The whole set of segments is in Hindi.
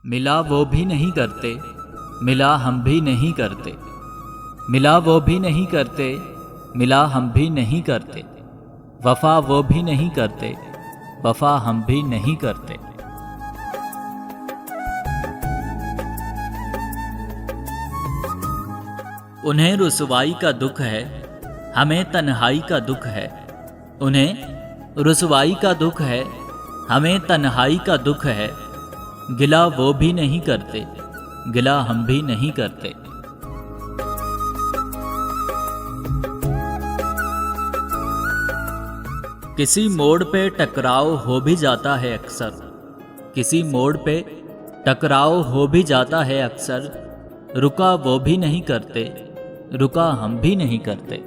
मिला वो भी नहीं करते, मिला हम भी नहीं करते। मिला वो भी नहीं करते, मिला हम भी नहीं करते। वफा वो भी नहीं करते, वफा हम भी नहीं करते। उन्हें रुसवाई का दुख है, हमें तन्हाई का दुख है। उन्हें रुसवाई का दुख है, हमें तन्हाई का दुख है। गिला वो भी नहीं करते, गिला हम भी नहीं करते। किसी मोड़ पे टकराव हो भी जाता है अक्सर, किसी मोड़ पे टकराव हो भी जाता है अक्सर। रुका वो भी नहीं करते, रुका हम भी नहीं करते।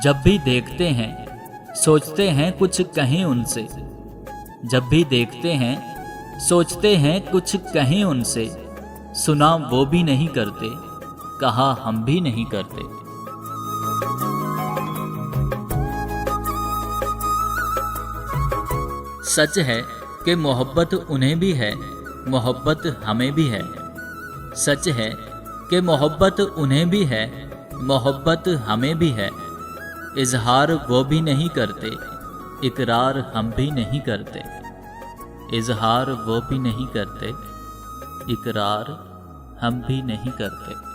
जब भी देखते हैं सोचते हैं कुछ कहें उनसे। जब भी देखते हैं सोचते हैं कुछ कहें उनसे। सुना वो भी नहीं करते, कहा हम भी नहीं करते। सच है कि मोहब्बत उन्हें भी है, मोहब्बत हमें भी है। सच है कि मोहब्बत उन्हें भी है, मोहब्बत हमें भी है। इजहार वो भी नहीं करते, इकरार हम भी नहीं करते। इजहार वो भी नहीं करते, इकरार हम भी नहीं करते।